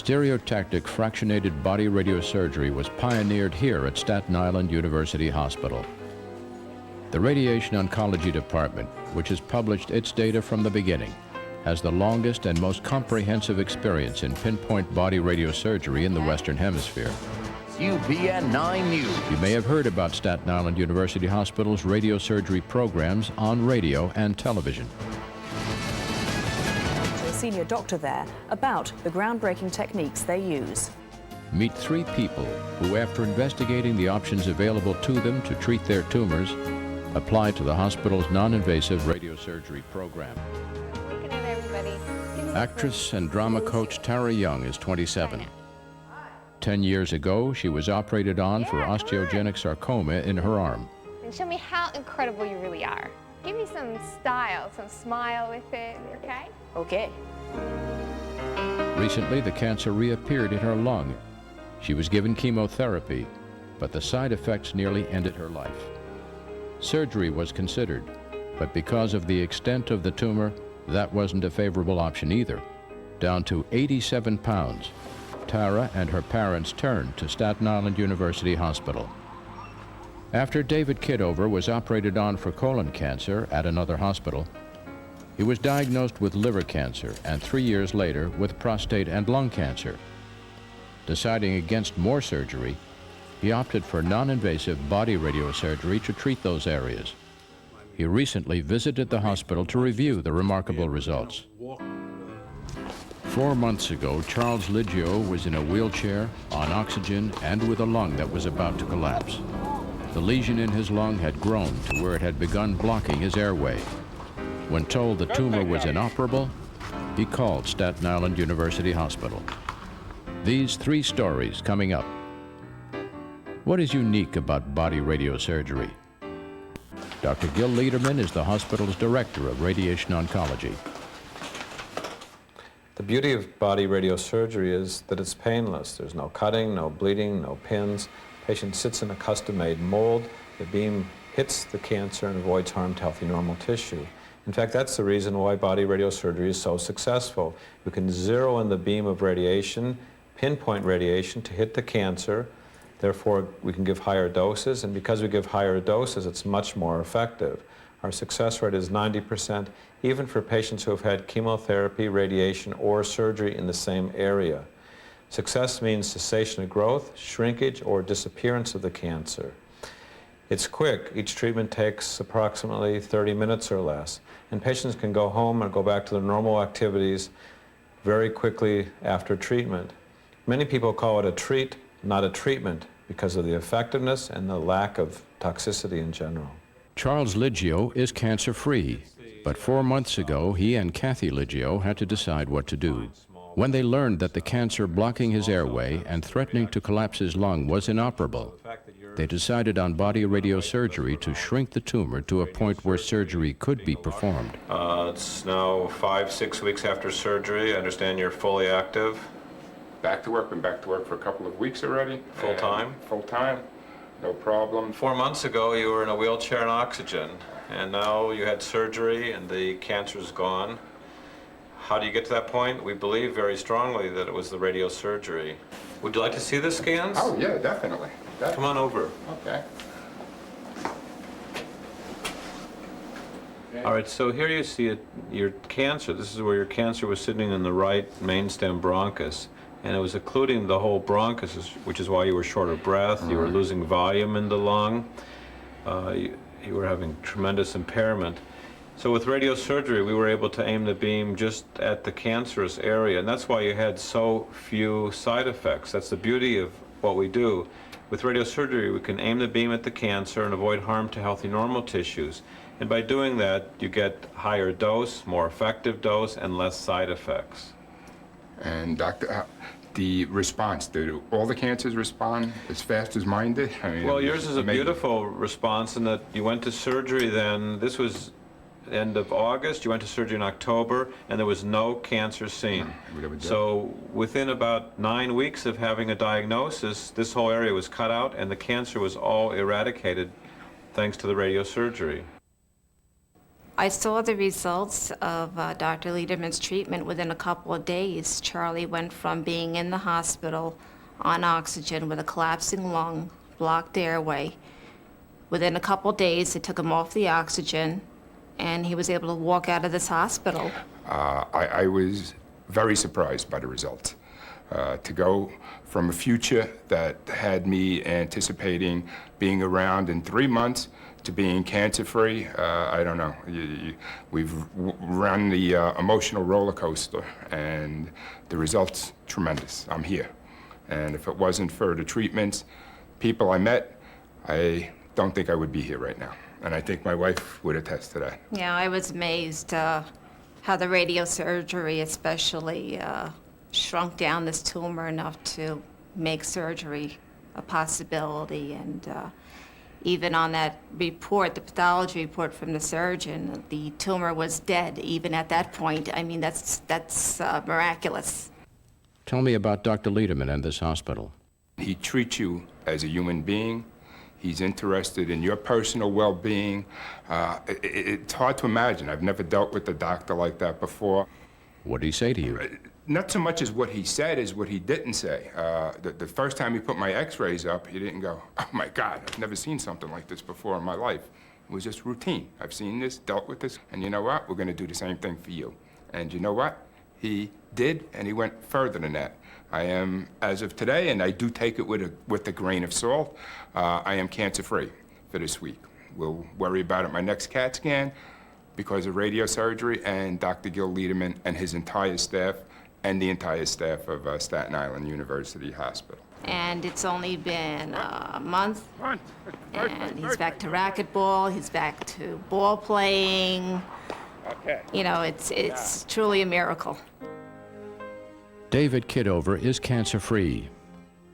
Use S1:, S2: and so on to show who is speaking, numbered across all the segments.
S1: Stereotactic fractionated body radiosurgery was pioneered here at Staten Island University Hospital. The Radiation Oncology Department, which has published its data from the beginning, has the longest and most comprehensive experience in pinpoint body radiosurgery in the Western Hemisphere.
S2: UPN 9 News.
S1: You may have heard about Staten Island University Hospital's radiosurgery programs on radio and television.
S3: A senior doctor there about the groundbreaking techniques they use.
S1: Meet three people who, after investigating the options available to them to treat their tumors, applied to the hospital's non-invasive radiosurgery program.
S4: Waking up, everybody.
S1: Actress and drama coach Tara Young is 27. 10 years ago, she was operated on for osteogenic sarcoma in her arm.
S4: And show me how incredible you really are. Give me some style, some smile with it, okay?
S3: Okay.
S1: Recently, the cancer reappeared in her lung. She was given chemotherapy, but the side effects nearly ended her life. Surgery was considered, but because of the extent of the tumor, that wasn't a favorable option either. Down to 87 pounds, Tara and her parents turned to Staten Island University Hospital. After David Kidover was operated on for colon cancer at another hospital, he was diagnosed with liver cancer and 3 years later with prostate and lung cancer. Deciding against more surgery, he opted for non-invasive body radiosurgery to treat those areas. He recently visited the hospital to review the remarkable results. 4 months ago, Charles Liggio was in a wheelchair, on oxygen, and with a lung that was about to collapse. The lesion in his lung had grown to where it had begun blocking his airway. When told the tumor was inoperable, he called Staten Island University Hospital. These three stories coming up. What is unique about body radiosurgery? Dr. Gil Lederman is the hospital's director of radiation oncology.
S5: The beauty of body radiosurgery is that it's painless. There's no cutting, no bleeding, no pins. The patient sits in a custom-made mold. The beam hits the cancer and avoids harm to healthy normal tissue. In fact, that's the reason why body radiosurgery is so successful. We can zero in the beam of radiation, pinpoint radiation to hit the cancer. Therefore, we can give higher doses, and because we give higher doses, it's much more effective. Our success rate is 90%, even for patients who have had chemotherapy, radiation, or surgery in the same area. Success means cessation of growth, shrinkage, or disappearance of the cancer. It's quick. Each treatment takes approximately 30 minutes or less, and patients can go home and go back to their normal activities very quickly after treatment. Many people call it a treat, not a treatment, because of the effectiveness and the lack of toxicity in general.
S1: Charles Liggio is cancer-free, but 4 months ago, he and Kathy Liggio had to decide what to do. When they learned that the cancer blocking his airway and threatening to collapse his lung was inoperable, they decided on body radiosurgery to shrink the tumor to a point where surgery could be performed.
S5: It's now 5-6 weeks after surgery. I understand you're fully active.
S6: Back to work. Been back to work for a couple of weeks already.
S5: Full time?
S6: Full time. No problem.
S5: 4 months ago, you were in a wheelchair and oxygen, and now you had surgery and the cancer's gone. How do you get to that point? We believe very strongly that it was the radiosurgery. Would you like to see the scans?
S6: Oh, yeah, definitely.
S5: Come on over.
S6: Okay.
S5: All right, so here you see your cancer. This is where your cancer was sitting in the right mainstem bronchus, and it was occluding the whole bronchus, which is why you were short of breath. You were losing volume in the lung. You were having tremendous impairment. So with radiosurgery, we were able to aim the beam just at the cancerous area, and that's why you had so few side effects. That's the beauty of what we do. With radiosurgery, we can aim the beam at the cancer and avoid harm to healthy normal tissues. And by doing that, you get higher dose, more effective dose, and less side effects.
S6: And doctor, the response, do all the cancers respond as fast as mine did? I mean,
S5: well, yours is a
S6: amazing.
S5: beautiful response in that you went to surgery then. This was end of August. You went to surgery in October, and there was no cancer seen. So within about 9 weeks of having a diagnosis, this whole area was cut out, and the cancer was all eradicated thanks to the radiosurgery.
S7: I saw the results of Dr. Lederman's treatment within a couple of days. Charlie went from being in the hospital on oxygen with a collapsing lung, blocked airway. Within a couple of days, they took him off the oxygen, and he was able to walk out of this hospital.
S6: I was very surprised by the results. To go from a future that had me anticipating being around in 3 months to being cancer-free, I don't know. We've run the emotional roller coaster, and the results, tremendous. I'm here. And if it wasn't for the treatments, people I met, I don't think I would be here right now. And I think my wife would attest to that.
S7: Yeah, I was amazed how the radiosurgery especially shrunk down this tumor enough to make surgery a possibility. And even on that report, the pathology report from the surgeon, the tumor was dead even at that point. I mean, that's miraculous.
S1: Tell me about Dr. Lederman and this hospital.
S6: He treats you as a human being. He's interested in your personal well-being. It's hard to imagine. I've never dealt with a doctor like that before.
S1: What did he say to you?
S6: Not so much as what he said as what he didn't say. The first time he put my x-rays up, he didn't go, "Oh my God, I've never seen something like this before in my life." It was just routine. I've seen this, dealt with this, and you know what? We're gonna do the same thing for you. And you know what? He did, and he went further than that. I am, as of today, and I do take it with a grain of salt, I am cancer-free for this week. We'll worry about it my next CAT scan because of radiosurgery and Dr. Gil Lederman and his entire staff and the entire staff of Staten Island University Hospital.
S7: And it's only been a month, and he's back to racquetball, he's back to ball playing.
S6: Okay.
S7: You know, it's truly a miracle.
S1: David Kidover is cancer-free.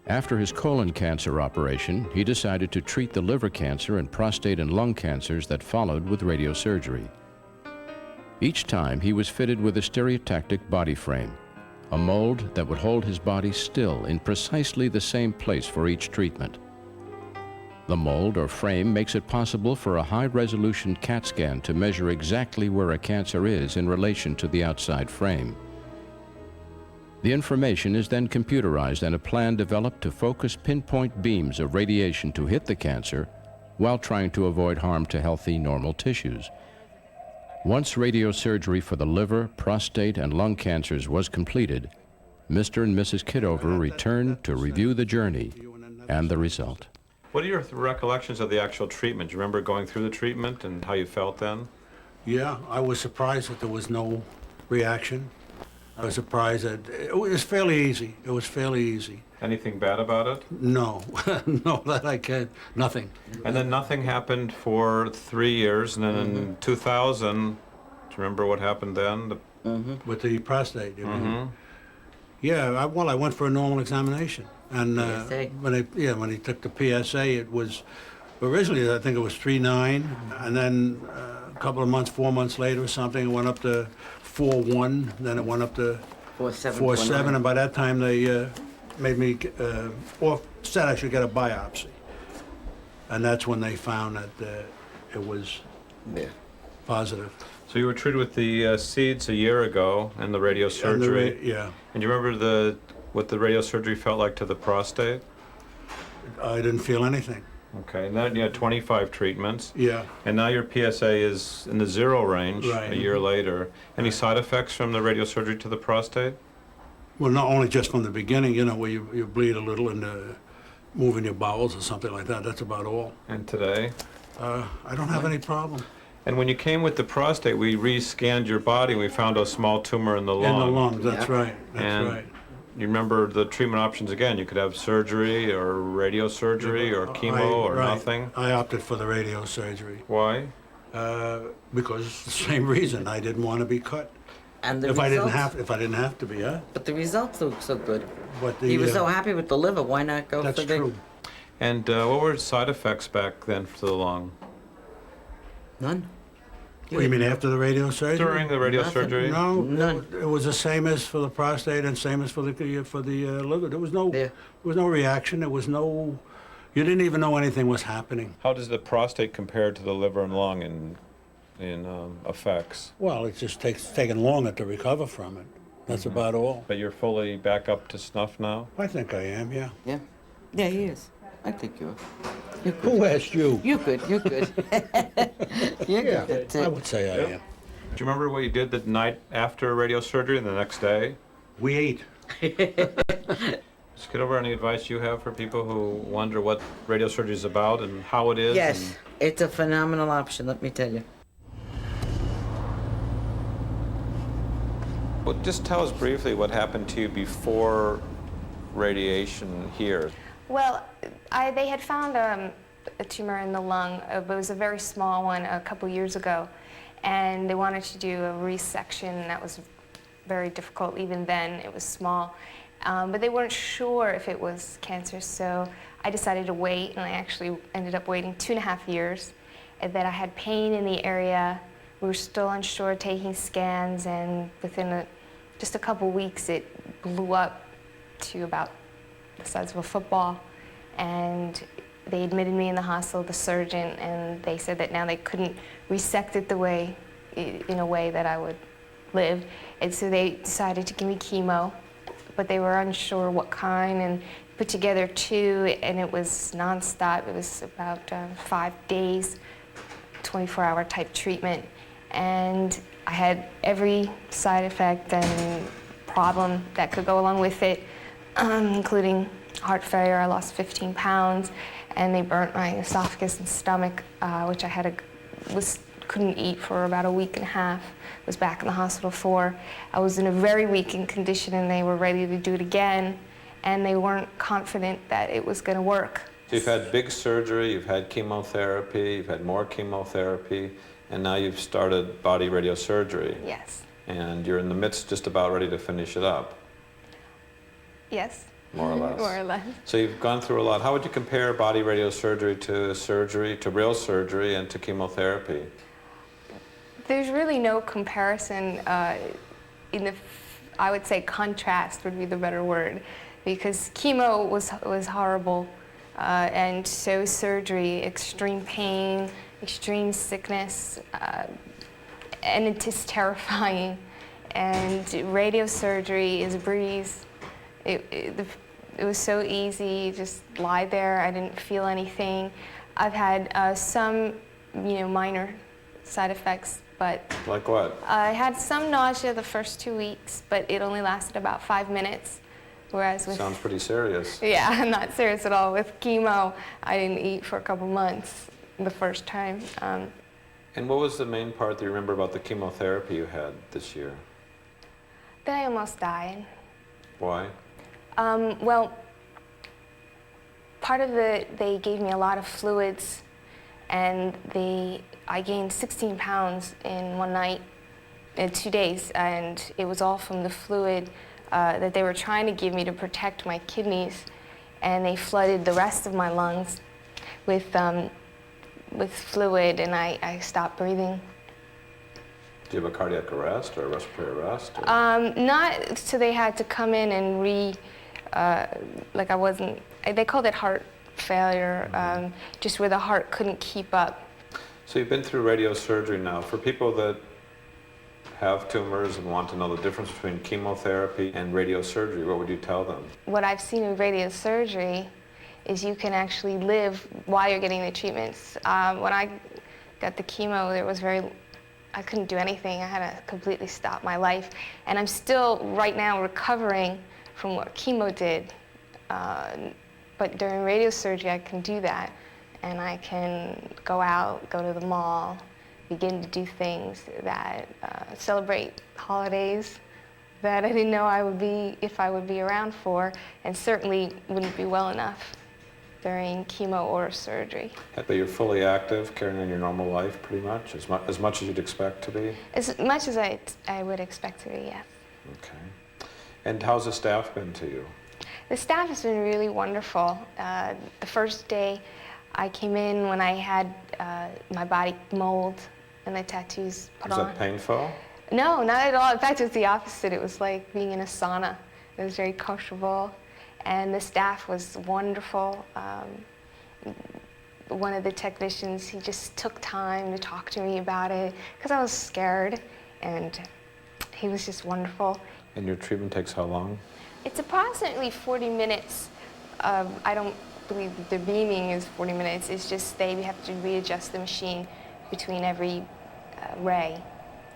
S1: After his colon cancer operation, he decided to treat the liver cancer and prostate and lung cancers that followed with radiosurgery. Each time, he was fitted with a stereotactic body frame, a mold that would hold his body still in precisely the same place for each treatment. The mold or frame makes it possible for a high-resolution CAT scan to measure exactly where a cancer is in relation to the outside frame. The information is then computerized and a plan developed to focus pinpoint beams of radiation to hit the cancer while trying to avoid harm to healthy, normal tissues. Once radiosurgery for the liver, prostate, and lung cancers was completed, Mr. and Mrs. Kidover returned to review the journey and the result.
S5: What are your recollections of the actual treatment? Do you remember going through the treatment and how you felt then?
S8: Yeah, I was surprised that there was no reaction. I was surprised that it was fairly easy. It was fairly easy.
S5: Anything bad about it?
S8: No, no, that I can't, nothing.
S5: And then nothing happened for 3 years, and then in 2000, do you remember what happened then?
S8: With the prostate, you mean? Yeah, I went for a normal examination. And when he took the PSA, it was, originally I think it was 3.9, and then a couple of months, 4 months later or something, it went up to 4.1, then it went up to 4.7, and by that time they made me, or said I should get a biopsy. And that's when they found that it was positive.
S5: So you were treated with the seeds a year ago and the radiosurgery.
S8: Yeah.
S5: And you remember what the radiosurgery felt like to the prostate?
S8: I didn't feel anything.
S5: Okay, and then you had 25 treatments.
S8: Yeah.
S5: And now your PSA is in the 0 range a year later. Any side effects from the radiosurgery to the prostate?
S8: Well, not only just from the beginning, you know, where you bleed a little and moving your bowels or something like that. That's about all.
S5: And today?
S8: I don't have any problem.
S5: And when you came with the prostate, we re-scanned your body and we found a small tumor in the lung.
S8: In the lung, that's right. That's right.
S5: You remember the treatment options again. You could have surgery or radiosurgery or chemo or nothing.
S8: I opted for the radiosurgery.
S5: Why?
S8: Because the same reason. I didn't want to be cut.
S9: And the
S8: if
S9: results,
S8: I didn't have to be, huh?
S9: But the results look so good.
S8: But
S9: he was so happy with the liver. Why not go for the?
S8: That's true.
S5: And what were side effects back then for the lung?
S9: None.
S8: What do you mean after the radiosurgery?
S5: During the radiosurgery?
S8: No,
S9: none.
S8: It was the same as for the prostate and same as for the liver. There was no reaction. There was no. You didn't even know anything was happening.
S5: How does the prostate compare to the liver and lung in in effects.
S8: Well, it just taken longer to recover from it. That's about all.
S5: But you're fully back up to snuff now?
S8: I think I am, yeah.
S9: Yeah. Yeah, he is. I think you're good.
S8: Who asked you?
S9: You're good. You're good. You're
S8: Yeah,
S9: good. That's
S8: I
S9: it.
S8: would say I am.
S5: Do you remember what you did the night after radiosurgery and the next day?
S8: We ate.
S5: Just get over any advice you have for people who wonder what radiosurgery is about and how it is?
S9: Yes, it's a phenomenal option, let me tell you.
S5: Well, just tell us briefly what happened to you before radiation here.
S4: Well, they had found a tumor in the lung. It was a very small one a couple years ago, and they wanted to do a resection. That was very difficult. Even then, it was small. But they weren't sure if it was cancer, so I decided to wait, and I actually ended up waiting 2.5 years. And then I had pain in the area. We were still unsure, taking scans, and within just a couple weeks, it blew up to about the size of a football. And they admitted me in the hospital, the surgeon, and they said that now they couldn't resect it in a way that I would live. And so they decided to give me chemo, but they were unsure what kind, and put together 2, and it was nonstop. It was about 5 days, 24-hour type treatment. And I had every side effect and problem that could go along with it, including heart failure. I lost 15 pounds, and they burnt my esophagus and stomach, which I couldn't eat for about 1.5 weeks. Was back in the hospital for. I was in a very weakened condition, and they were ready to do it again, and they weren't confident that it was going to work.
S5: So you've had big surgery, you've had chemotherapy, you've had more chemotherapy, and now you've started body radiosurgery.
S4: Yes.
S5: And you're in the midst, just about ready to finish it up.
S4: Yes.
S5: More or less.
S4: More or less.
S5: So you've gone through a lot. How would you compare body radiosurgery, to real surgery, and to chemotherapy?
S4: There's really no comparison I would say contrast would be the better word, because chemo was horrible, and so surgery, extreme pain, extreme sickness, and it's just terrifying. And radiosurgery is a breeze. It was so easy, just lie there. I didn't feel anything. I've had some, minor side effects, but...
S5: Like what?
S4: I had some nausea the first 2 weeks, but it only lasted about 5 minutes, whereas with...
S5: Sounds pretty serious.
S4: Yeah, not serious at all. With chemo, I didn't eat for a couple months the first time.
S5: And what was the main part that you remember about the chemotherapy you had this year?
S4: That I almost died.
S5: Why?
S4: Well, part of they gave me a lot of fluids, and I gained 16 pounds in one night, in 2 days, and it was all from the fluid that they were trying to give me to protect my kidneys, and they flooded the rest of my lungs with fluid, and I stopped breathing.
S5: Do you have a cardiac arrest or a respiratory arrest?
S4: Not, so they had to come in and they called it heart failure, just where the heart couldn't keep up.
S5: So you've been through radiosurgery now. For people that have tumors and want to know the difference between chemotherapy and radiosurgery, what would you tell them?
S4: What I've seen in radiosurgery is you can actually live while you're getting the treatments. When I got the chemo, I couldn't do anything. I had to completely stop my life. And I'm still, right now, recovering from what chemo did. But during radiosurgery, I can do that. And I can go out, go to the mall, begin to do things that celebrate holidays that I didn't know if I would be around for, and certainly wouldn't be well enough during chemo or surgery.
S5: But you're fully active, carrying on your normal life pretty much, as much as you'd expect to be?
S4: As much as I would expect to be, yes.
S5: Okay. And how's the staff been to you?
S4: The staff has been really wonderful. The first day I came in, when I had my body mold and the tattoos put on.
S5: Was that painful?
S4: No, not at all. In fact, it was the opposite. It was like being in a sauna. It was very comfortable, and the staff was wonderful. one of the technicians, he just took time to talk to me about it because I was scared, and he was just wonderful.
S5: And your treatment takes how long?
S4: It's approximately 40 minutes. I don't believe the beaming is 40 minutes. It's just they have to readjust the machine between every ray,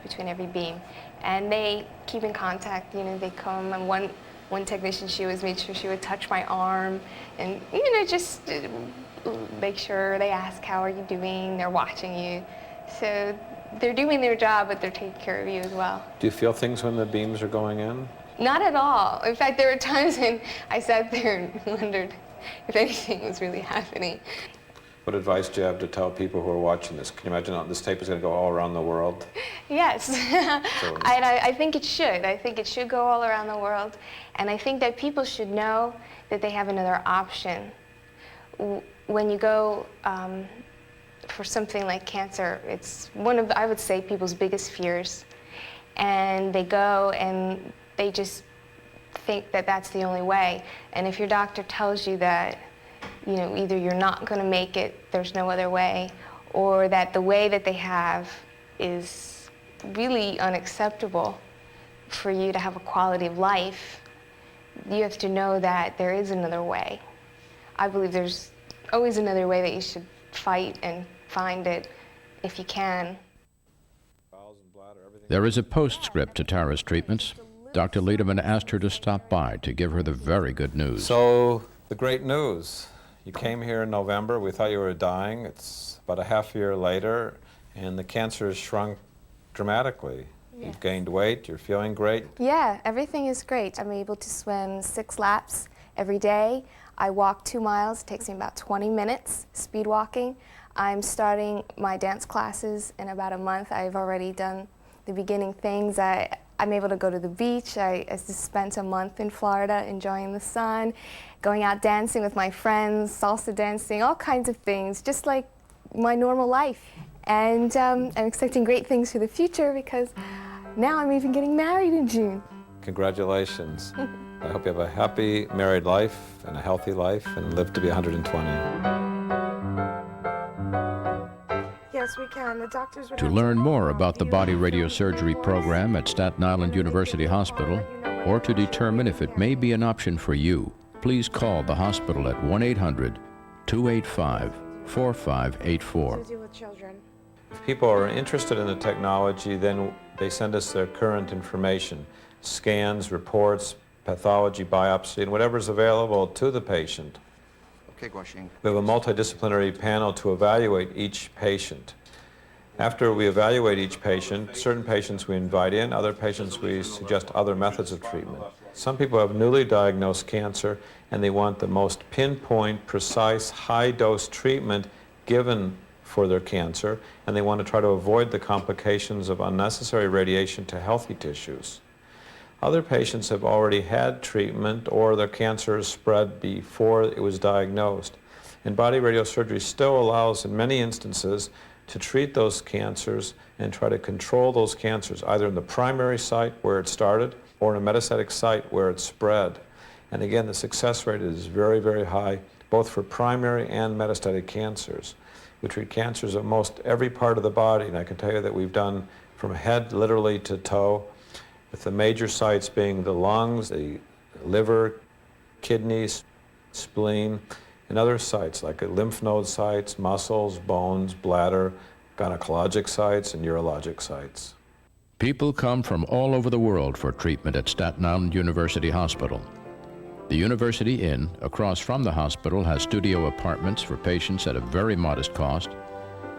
S4: between every beam. And they keep in contact, you know, they come, and one technician, she always made sure she would touch my arm and, you know, just make sure they ask, how are you doing? They're watching you. So they're doing their job, but they're taking care of you as well.
S5: Do you feel things when the beams are going in?
S4: Not at all. In fact, there were times when I sat there and wondered if anything was really happening.
S5: What advice do you have to tell people who are watching this? Can you imagine this tape is going to go all around the world?
S4: Yes, and I think it should. I think it should go all around the world. And I think that people should know that they have another option. When you go for something like cancer, it's one of, I would say, people's biggest fears. And they go and they just think that that's the only way. And if your doctor tells you that, you know, either you're not going to make it, there's no other way, or that the way that they have is really unacceptable for you to have a quality of life, you have to know that there is another way. I believe there's always another way, that you should fight and find it if you can.
S1: There is a postscript to Tara's treatments. Dr. Lederman asked her to stop by to give her the very good news.
S5: So, the great news. You came here in November. We thought you were dying. It's about a half year later, and the cancer has shrunk dramatically. Yeah. You've gained weight. You're feeling great.
S4: Yeah, everything is great. I'm able to swim 6 laps every day. I walk 2 miles. It takes me about 20 minutes, speed walking. I'm starting my dance classes in about a month. I've already done the beginning things. I'm able to go to the beach. I just spent a month in Florida enjoying the sun, going out dancing with my friends, salsa dancing, all kinds of things, just like my normal life. And I'm expecting great things for the future because now I'm even getting married in June.
S5: Congratulations. I hope you have a happy married life and a healthy life and live to be 120.
S4: Yes, we can. The doctors would
S1: To learn more about the body radiosurgery program at Staten Island University Hospital, or to determine if it may be an option for you, please call the hospital at 1-800-285-4584.
S5: If people are interested in the technology, then they send us their current information, scans, reports, pathology, biopsy, and whatever's available to the patient. We have a multidisciplinary panel to evaluate each patient. After we evaluate each patient, certain patients we invite in, other patients we suggest other methods of treatment. Some people have newly diagnosed cancer and they want the most pinpoint, precise, high-dose treatment given for their cancer, and they want to try to avoid the complications of unnecessary radiation to healthy tissues. Other patients have already had treatment or their cancer has spread before it was diagnosed. And body radiosurgery still allows, in many instances, to treat those cancers and try to control those cancers, either in the primary site where it started or in a metastatic site where it spread. And again, the success rate is very, very high, both for primary and metastatic cancers. We treat cancers of most every part of the body, and I can tell you that we've done from head literally to toe, with the major sites being the lungs, the liver, kidneys, spleen, and other sites like lymph node sites, muscles, bones, bladder, gynecologic sites, and urologic sites.
S1: People come from all over the world for treatment at Staten Island University Hospital. The University Inn, across from the hospital, has studio apartments for patients at a very modest cost,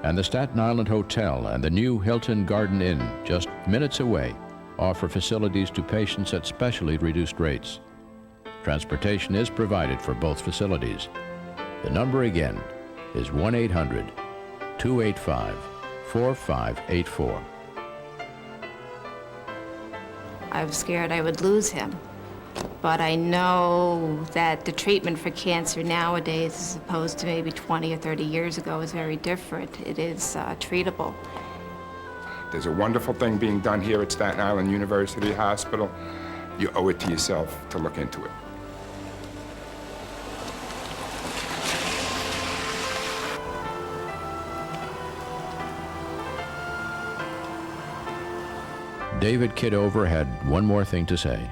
S1: and the Staten Island Hotel and the new Hilton Garden Inn, just minutes away, offer facilities to patients at specially reduced rates. Transportation is provided for both facilities. The number again is 1-800-285-4584.
S7: I was scared I would lose him, but I know that the treatment for cancer nowadays, as opposed to maybe 20 or 30 years ago, is very different. It is treatable.
S6: There's a wonderful thing being done here at Staten Island University Hospital. You owe it to yourself to look into it.
S1: David Kidover had one more thing to say.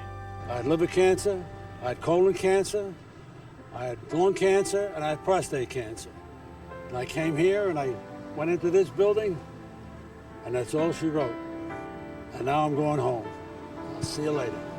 S8: I had liver cancer, I had colon cancer, I had lung cancer, and I had prostate cancer. And I came here and I went into this building, and that's all she wrote. And now I'm going home. I'll see you later.